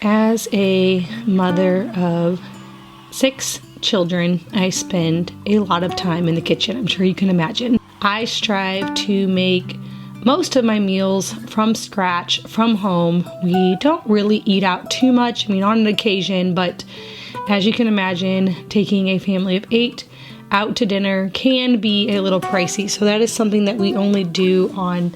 As a mother of 6 children, I spend a lot of time in the kitchen, I'm sure you can imagine. I strive to make most of my meals from scratch, from home. We don't really eat out too much, on an occasion, but as you can imagine, taking a family of 8 out to dinner can be a little pricey. So that is something that we only do on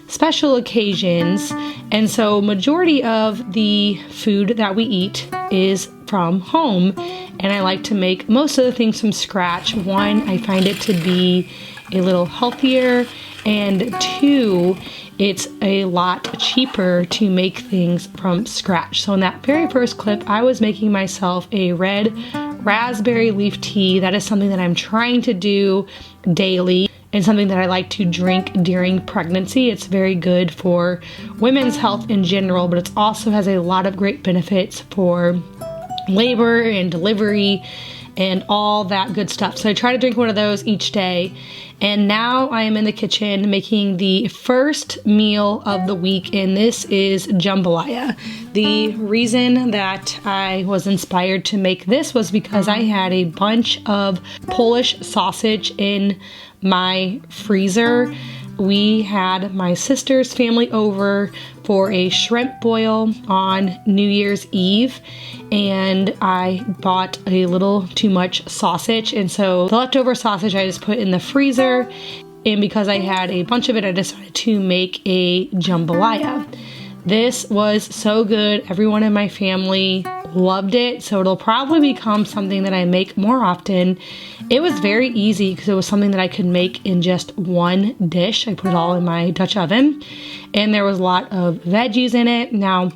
special occasions. And so majority of the food that we eat is from home. And I like to make most of the things from scratch. 1, I find it to be a little healthier, and 2, it's a lot cheaper to make things from scratch. So in that very first clip, I was making myself a red raspberry leaf tea. That is something that I'm trying to do daily and something that I like to drink during pregnancy. It's very good for women's health in general, but it also has a lot of great benefits for labor and delivery and all that good stuff. So I try to drink one of those each day. And now I am in the kitchen making the first meal of the week, and this is jambalaya. The reason that I was inspired to make this was because I had a bunch of Polish sausage in my freezer. We had my sister's family over for a shrimp boil on New Year's Eve, and I bought a little too much sausage, and so the leftover sausage I just put in the freezer, and because I had a bunch of it, I decided to make a jambalaya. This was so good. Everyone in my family loved it, so it'll probably become something that I make more often. It was very easy because it was something that I could make in just one dish. I put it all in my Dutch oven, and there was a lot of veggies in it. Now,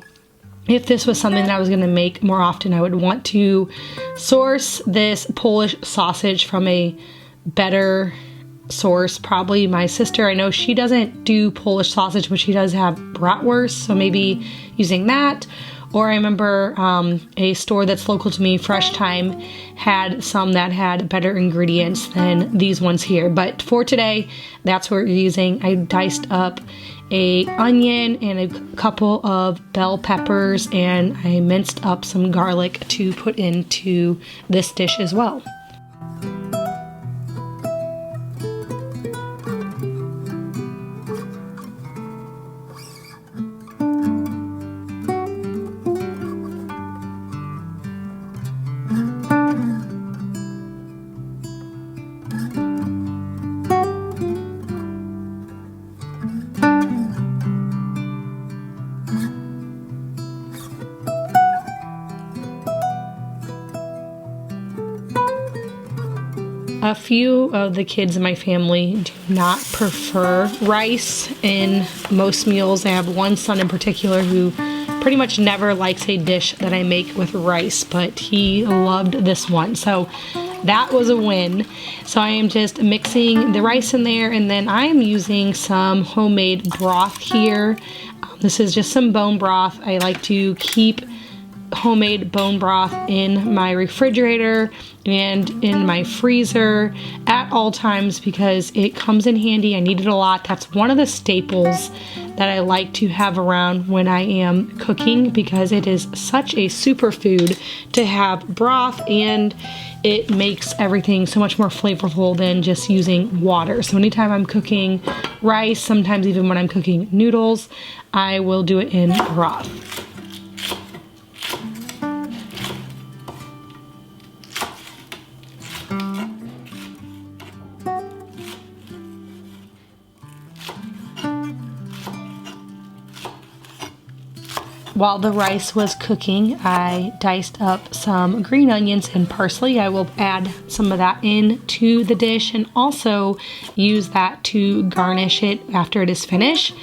if this was something that I was going to make more often, I would want to source this Polish sausage from a better source. Probably my sister. I know she doesn't do Polish sausage, but she does have bratwurst, so maybe using that. Or I remember a store that's local to me, Fresh Time, had some that had better ingredients than these ones here. But for today, that's what we're using. I diced up a onion and a couple of bell peppers, and I minced up some garlic to put into this dish as well. A few of the kids in my family do not prefer rice in most meals. I have one son in particular who pretty much never likes a dish that I make with rice, but he loved this one. So that was a win. So I am just mixing the rice in there, and then I am using some homemade broth here. This is just some bone broth. I like to keep homemade bone broth in my refrigerator and in my freezer at all times because it comes in handy. I need it a lot. That's one of the staples that I like to have around when I am cooking because it is such a superfood to have broth, and it makes everything so much more flavorful than just using water. So anytime I'm cooking rice, sometimes even when I'm cooking noodles, I will do it in broth. While the rice was cooking, I diced up some green onions and parsley. I will add some of that into the dish and also use that to garnish it after it is finished.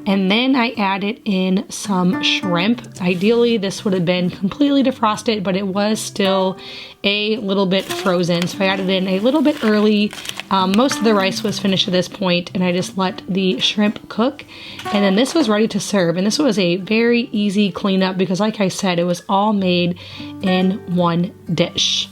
And then I added in some shrimp. Ideally, this would have been completely defrosted, but it was still a little bit frozen. So I added in a little bit early. Most of the rice was finished at this point, and I just let the shrimp cook. And then this was ready to serve. And this was a very easy cleanup because, like I said, it was all made in one dish.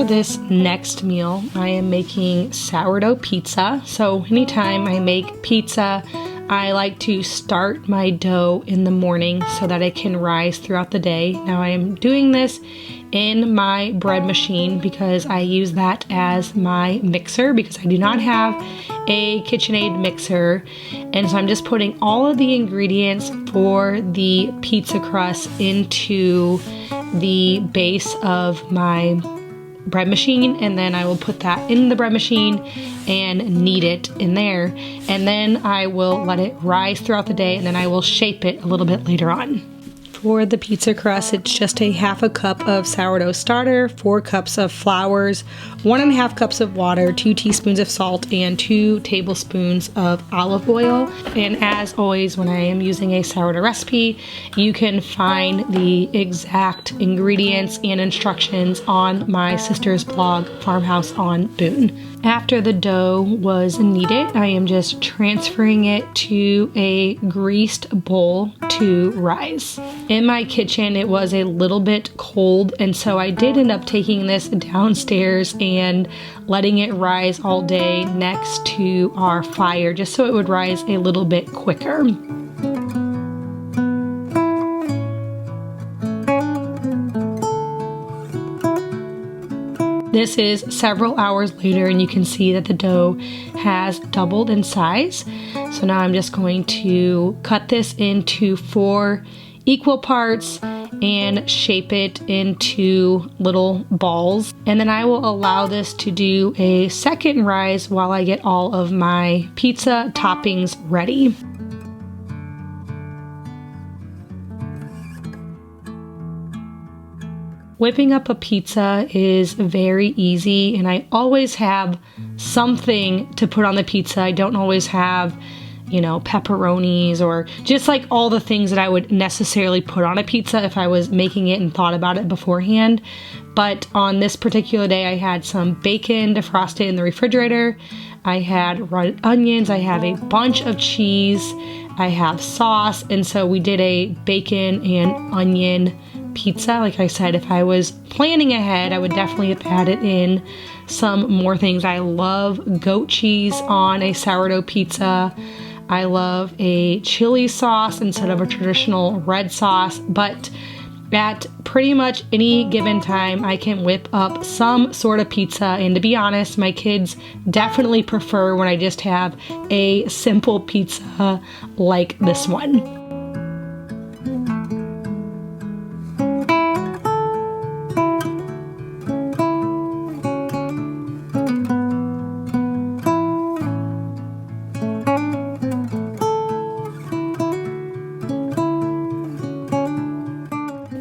For this next meal, I am making sourdough pizza. So anytime I make pizza, I like to start my dough in the morning so that it can rise throughout the day. Now I am doing this in my bread machine because I use that as my mixer because I do not have a KitchenAid mixer. And so I'm just putting all of the ingredients for the pizza crust into the base of my bread machine, and then I will put that in the bread machine and knead it in there, and then I will let it rise throughout the day, and then I will shape it a little bit later on. For the pizza crust, it's just a half a cup of sourdough starter, 4 cups of flours, 1.5 cups of water, 2 teaspoons of salt, and 2 tablespoons of olive oil. And as always, when I am using a sourdough recipe, you can find the exact ingredients and instructions on my sister's blog, Farmhouse on Boone. After the dough was kneaded, I am just transferring it to a greased bowl to rise. In my kitchen, it was a little bit cold, and so I did end up taking this downstairs and letting it rise all day next to our fire, just so it would rise a little bit quicker. This is several hours later, and you can see that the dough has doubled in size. So now I'm just going to cut this into 4 equal parts and shape it into little balls. And then I will allow this to do a second rise while I get all of my pizza toppings ready. Whipping up a pizza is very easy, and I always have something to put on the pizza. I don't always have, pepperonis or just like all the things that I would necessarily put on a pizza if I was making it and thought about it beforehand. But on this particular day, I had some bacon defrosted in the refrigerator. I had red onions. I have a bunch of cheese. I have sauce. And so we did a bacon and onion pizza. Like I said, if I was planning ahead, I would definitely have added in some more things. I love goat cheese on a sourdough pizza. I love a chili sauce instead of a traditional red sauce, but at pretty much any given time, I can whip up some sort of pizza. And to be honest, my kids definitely prefer when I just have a simple pizza like this one.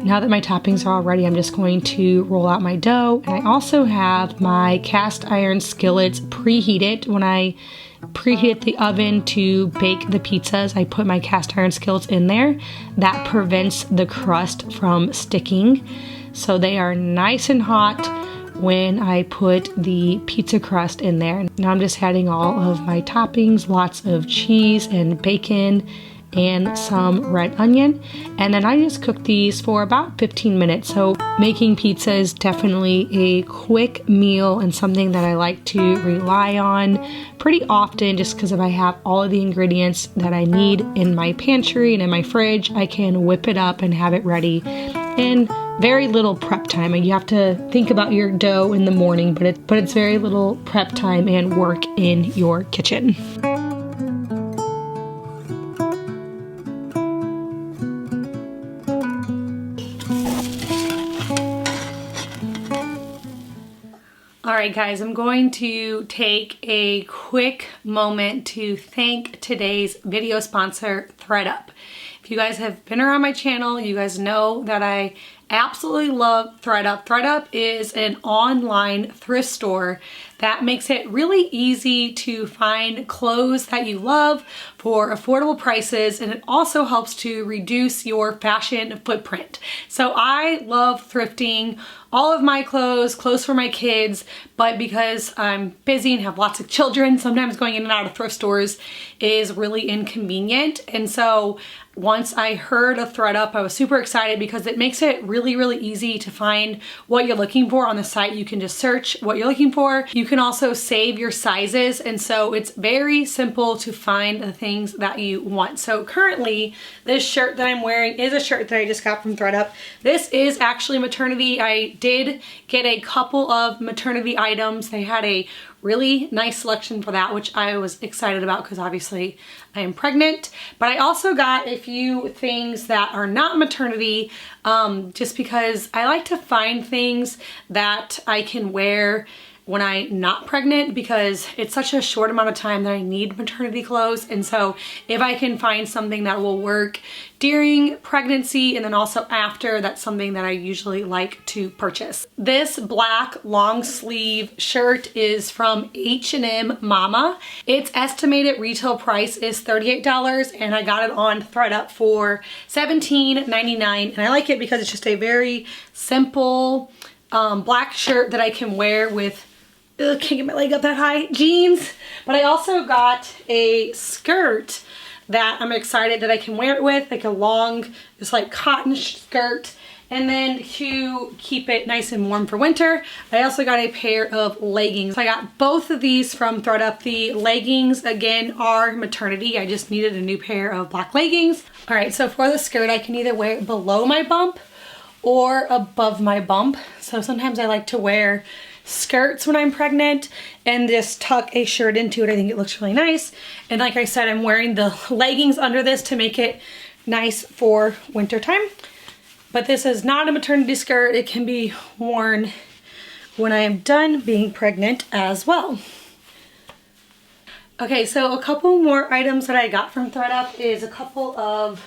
Now that my toppings are all ready, I'm just going to roll out my dough. And I also have my cast iron skillets preheated. When I preheat the oven to bake the pizzas, I put my cast iron skillets in there. That prevents the crust from sticking. So they are nice and hot when I put the pizza crust in there. Now I'm just adding all of my toppings, lots of cheese and bacon and some red onion, and then I just cook these for about 15 minutes. So making pizza is definitely a quick meal and something that I like to rely on pretty often, just because if I have all of the ingredients that I need in my pantry and in my fridge, I can whip it up and have it ready in very little prep time. And you have to think about your dough in the morning, but it's very little prep time and work in your kitchen. Alright guys, I'm going to take a quick moment to thank today's video sponsor, ThredUp. If you guys have been around my channel, you guys know that I absolutely love ThredUp. ThredUp is an online thrift store that makes it really easy to find clothes that you love for affordable prices, and it also helps to reduce your fashion footprint. So I love thrifting all of my clothes for my kids, but because I'm busy and have lots of children, sometimes going in and out of thrift stores is really inconvenient. And so once I heard of ThredUp, I was super excited because it makes it really, really easy to find what you're looking for on the site. You can just search what you're looking for. You can also save your sizes, and so it's very simple to find the things that you want. So currently, this shirt that I'm wearing is a shirt that I just got from ThredUp. This is actually maternity. I did get a couple of maternity items. They had a really nice selection for that, which I was excited about because obviously I am pregnant. But I also got a few things that are not maternity, just because I like to find things that I can wear when I'm not pregnant, because it's such a short amount of time that I need maternity clothes. And so if I can find something that will work during pregnancy and then also after, that's something that I usually like to purchase. This black long sleeve shirt is from H&M Mama. Its estimated retail price is $38, and I got it on ThredUp for $17.99. And I like it because it's just a very simple black shirt that I can wear with, can't get my leg up that high, jeans. But I also got a skirt that I'm excited that I can wear it with, like a long, just like cotton skirt. And then to keep it nice and warm for winter, I also got a pair of leggings. So I got both of these from ThredUp. The leggings, again, are maternity. I just needed a new pair of black leggings. All right, so for the skirt, I can either wear it below my bump or above my bump. So sometimes I like to wear skirts when I'm pregnant and just tuck a shirt into it. I think it looks really nice. And like I said, I'm wearing the leggings under this to make it nice for winter time. But this is not a maternity skirt. It can be worn when I am done being pregnant as well. Okay, so a couple more items that I got from ThredUp is a couple of,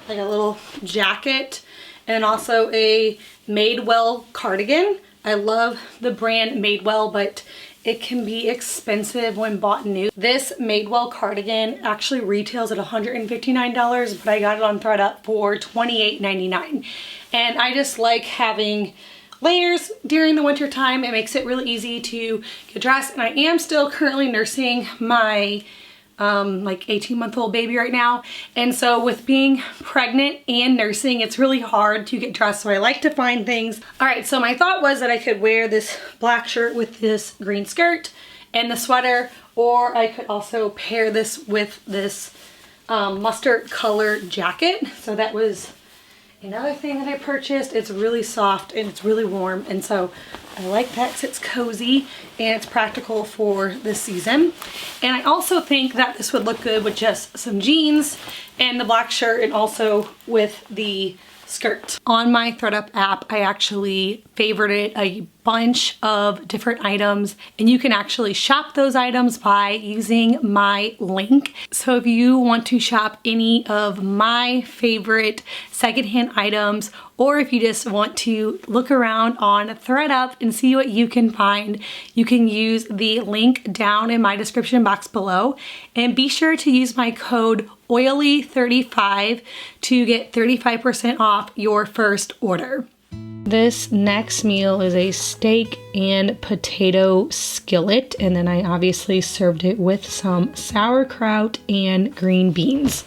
like a little jacket and also a Madewell cardigan. I love the brand Madewell, but it can be expensive when bought new. This Madewell cardigan actually retails at $159, but I got it on ThredUp for $28.99. And I just like having layers during the winter time. It makes it really easy to get dressed. And I am still currently nursing my like 18-month-old baby right now, and so with being pregnant and nursing, it's really hard to get dressed, so I like to find things. All right, so my thought was that I could wear this black shirt with this green skirt and the sweater, or I could also pair this with this mustard color jacket. So that was another thing that I purchased. It's really soft and it's really warm, and so I like that because it's cozy and it's practical for this season. And I also think that this would look good with just some jeans and the black shirt, and also with the skirt. On my ThredUp app, I actually favorited a bunch of different items, and you can actually shop those items by using my link. So if you want to shop any of my favorite secondhand items, or if you just want to look around on ThredUp and see what you can find, you can use the link down in my description box below. And be sure to use my code OILY35 to get 35% off your first order. This next meal is a steak and potato skillet, and then I obviously served it with some sauerkraut and green beans.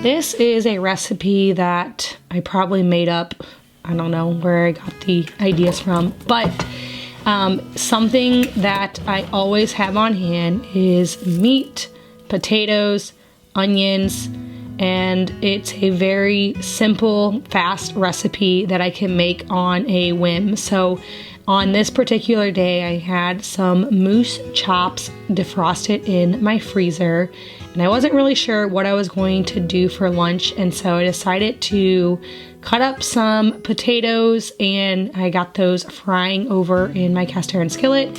This is a recipe that I probably made up. I don't know where I got the ideas from, but something that I always have on hand is meat, potatoes, onions, and it's a very simple, fast recipe that I can make on a whim. So on this particular day, I had some moose chops defrosted in my freezer, and I wasn't really sure what I was going to do for lunch, and so I decided to cut up some potatoes, and I got those frying over in my cast iron skillet,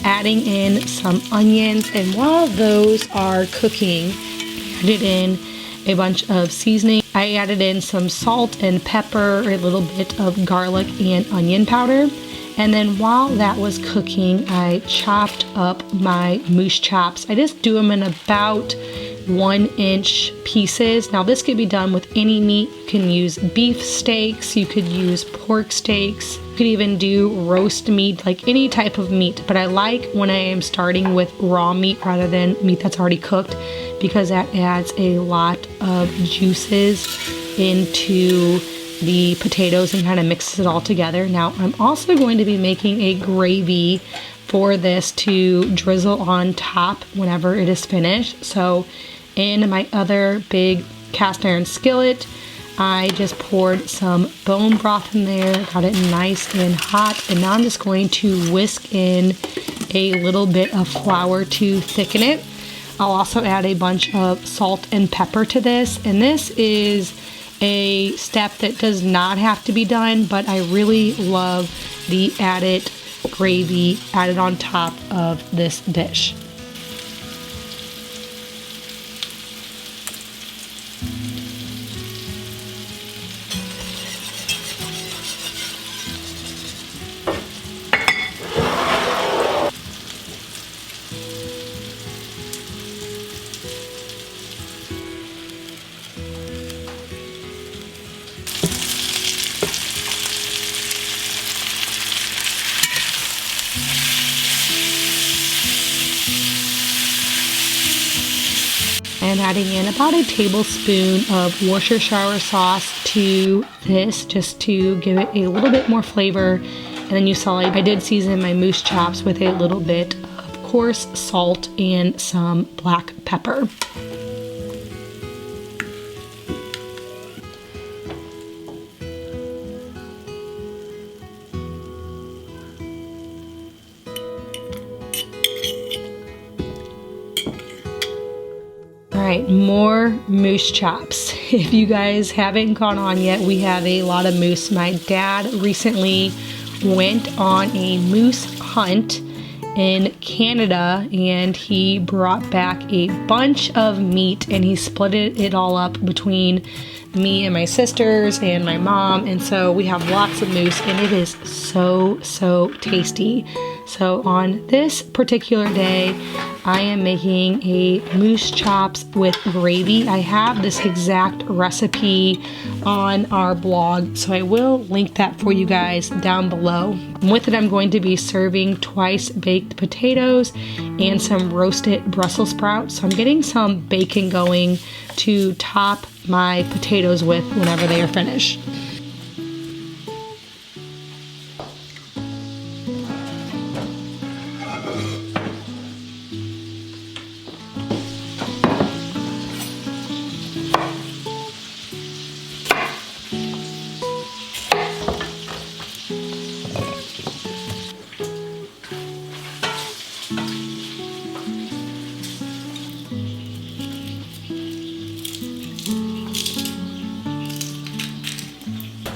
adding in some onions, and while those are cooking, I added in a bunch of seasoning. I added in some salt and pepper, a little bit of garlic and onion powder. And then while that was cooking, I chopped up my moose chops. I just do them in about 1-inch pieces. Now this could be done with any meat. You can use beef steaks, you could use pork steaks, you could even do roast meat, like any type of meat. But I like when I am starting with raw meat rather than meat that's already cooked, because that adds a lot of juices into the potatoes and kind of mixes it all together. Now I'm also going to be making a gravy for this to drizzle on top whenever it is finished. So in my other big cast iron skillet, I just poured some bone broth in there, got it nice and hot, and now I'm just going to whisk in a little bit of flour to thicken it. I'll also add a bunch of salt and pepper to this, and this is a step that does not have to be done, but I really love the added gravy added on top of this dish. And adding in about a tablespoon of Worcestershire sauce to this, just to give it a little bit more flavor. And then you saw I did season my moose chops with a little bit of coarse salt and some black pepper. Alright, more moose chops. If you guys haven't gone on yet, we have a lot of moose. My dad recently went on a moose hunt in Canada, and he brought back a bunch of meat, and he split it all up between me and my sisters and my mom, and so we have lots of moose, and it is so tasty. So on this particular day, I am making a moose chops with gravy. I have this exact recipe on our blog, so I will link that for you guys down below. And with it, I'm going to be serving twice baked potatoes and some roasted Brussels sprouts. So I'm getting some bacon going to top my potatoes with whenever they are finished.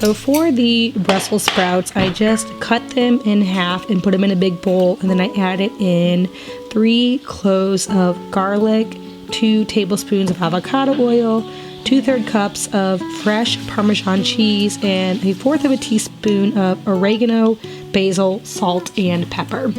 So for the Brussels sprouts, I just cut them in half and put them in a big bowl, and then I added in 3 cloves of garlic, 2 tablespoons of avocado oil, 2/3 cups of fresh Parmesan cheese, and 1/4 of a teaspoon of oregano, basil, salt, and pepper.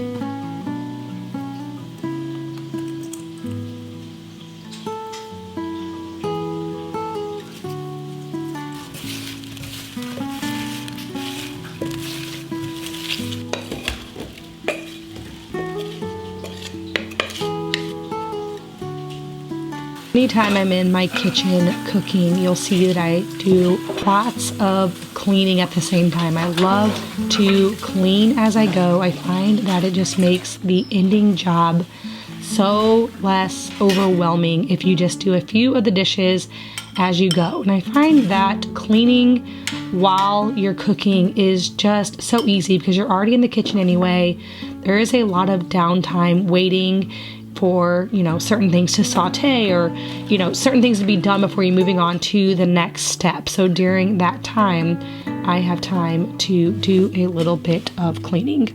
Anytime I'm in my kitchen cooking, you'll see that I do lots of cleaning at the same time. I love to clean as I go. I find that it just makes the ending job so less overwhelming if you just do a few of the dishes as you go. And I find that cleaning while you're cooking is just so easy because you're already in the kitchen anyway. There is a lot of downtime waiting for, certain things to saute or, certain things to be done before you're moving on to the next step. So during that time, I have time to do a little bit of cleaning.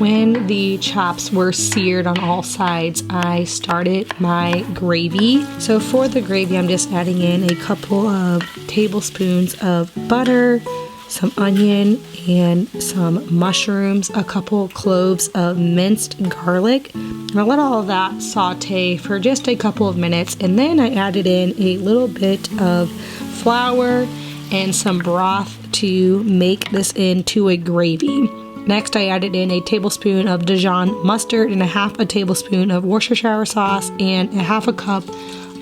When the chops were seared on all sides, I started my gravy. So for the gravy, I'm just adding in a couple of tablespoons of butter, some onion, and some mushrooms, a couple cloves of minced garlic. And I let all of that saute for just a couple of minutes, and then I added in a little bit of flour and some broth to make this into a gravy. Next, I added in a tablespoon of Dijon mustard and a half a tablespoon of Worcestershire sauce and a half a cup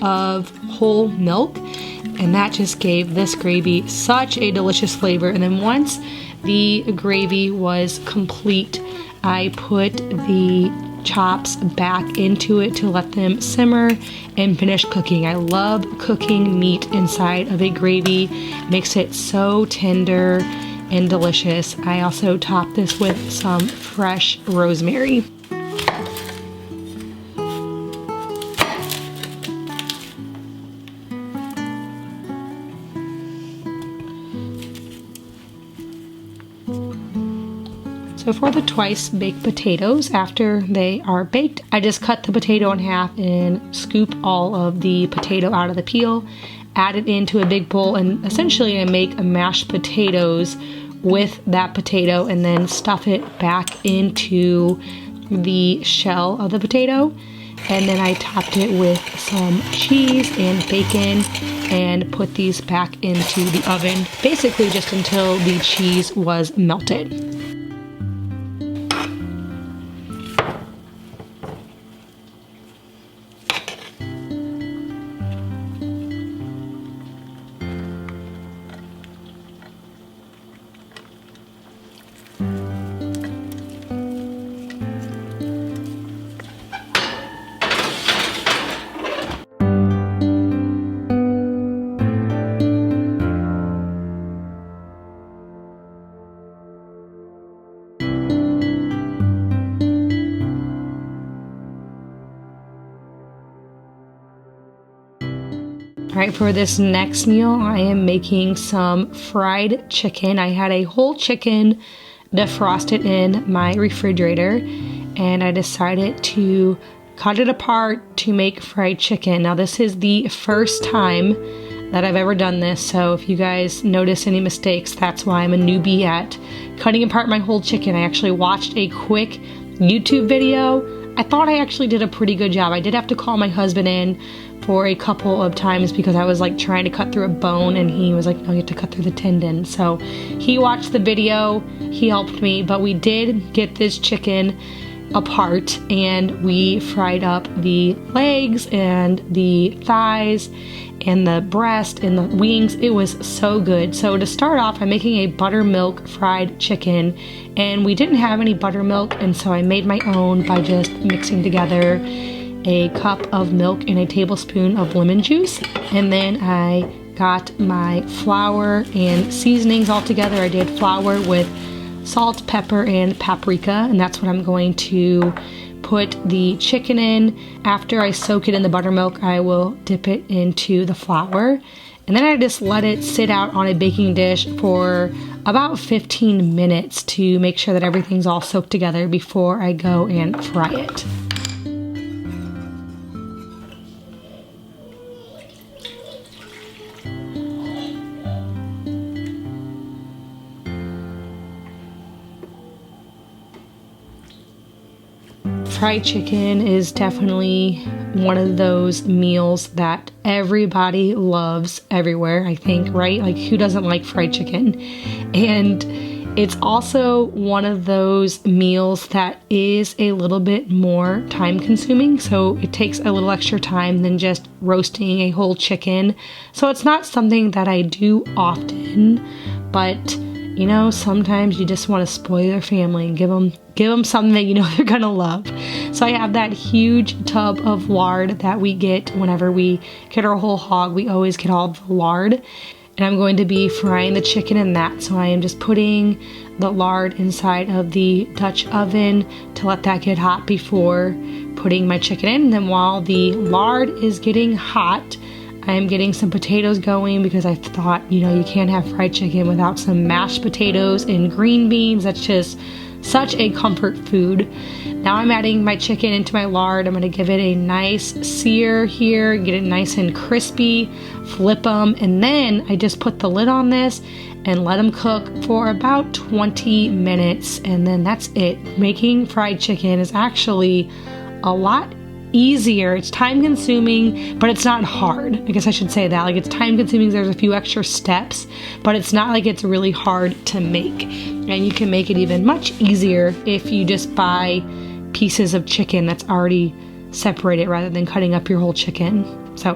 of whole milk. And that just gave this gravy such a delicious flavor. And then once the gravy was complete, I put the chops back into it to let them simmer and finish cooking. I love cooking meat inside of a gravy. It makes it so tender and delicious. I also top this with some fresh rosemary. So for the twice baked potatoes, after they are baked, I just cut the potato in half and scoop all of the potato out of the peel, add it into a big bowl, and essentially I make a mashed potatoes with that potato and then stuff it back into the shell of the potato. And then I topped it with some cheese and bacon and put these back into the oven, basically just until the cheese was melted. Alright, for this next meal, I am making some fried chicken. I had a whole chicken defrosted in my refrigerator, and I decided to cut it apart to make fried chicken. Now, this is the first time that I've ever done this, so if you guys notice any mistakes, that's why I'm a newbie at cutting apart my whole chicken. I actually watched a quick YouTube video. I thought I actually did a pretty good job. I did have to call my husband in for a couple of times because I was like trying to cut through a bone and he was like, no, you have to cut through the tendon. So he watched the video, he helped me, but we did get this chicken apart and we fried up the legs and the thighs and the breast and the wings. It was so good. So to start off, I'm making a buttermilk fried chicken, and we didn't have any buttermilk, and so I made my own by just mixing together a cup of milk and a tablespoon of lemon juice. And then I got my flour and seasonings all together. I did flour with salt, pepper, and paprika, and that's what I'm going to put the chicken in. After I soak it in the buttermilk, I will dip it into the flour, and then I just let it sit out on a baking dish for about 15 minutes to make sure that everything's all soaked together before I go and fry it. Fried chicken is definitely one of those meals that everybody loves everywhere, I think, right? Like, who doesn't like fried chicken? And it's also one of those meals that is a little bit more time consuming, so it takes a little extra time than just roasting a whole chicken. So it's not something that I do often, but you know, sometimes you just want to spoil your family and give them something that you know they're gonna love. So I have that huge tub of lard that we get whenever we get our whole hog. We always get all the lard, and I'm going to be frying the chicken in that. So I am just putting the lard inside of the Dutch oven to let that get hot before putting my chicken in. And then while the lard is getting hot, I am getting some potatoes going because I thought, you know, you can't have fried chicken without some mashed potatoes and green beans. That's just such a comfort food. Now I'm adding my chicken into my lard. I'm going to give it a nice sear here, get it nice and crispy, flip them, and then I just put the lid on this and let them cook for about 20 minutes, and then that's it. Making fried chicken is actually a lot easier. It's time consuming, but it's not hard. I guess I should say that. Like, it's time consuming, there's a few extra steps, but it's not like it's really hard to make. And you can make it even much easier if you just buy pieces of chicken that's already separated rather than cutting up your whole chicken. So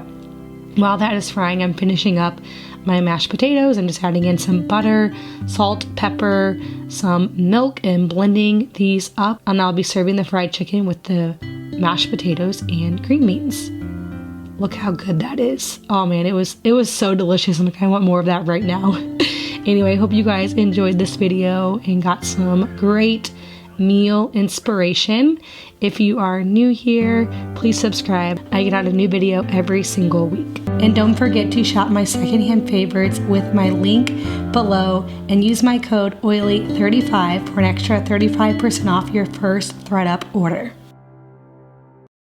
while that is frying, I'm finishing up my mashed potatoes. I'm just adding in some butter, salt, pepper, some milk, and blending these up. And I'll be serving the fried chicken with the mashed potatoes and green beans. Look how good that is. Oh man, it was so delicious. I'm like, I want more of that right now. Anyway, I hope you guys enjoyed this video and got some great meal inspiration. If you are new here, please subscribe. I get out a new video every single week. And don't forget to shop my secondhand favorites with my link below and use my code OILY35 for an extra 35% off your first ThredUp order.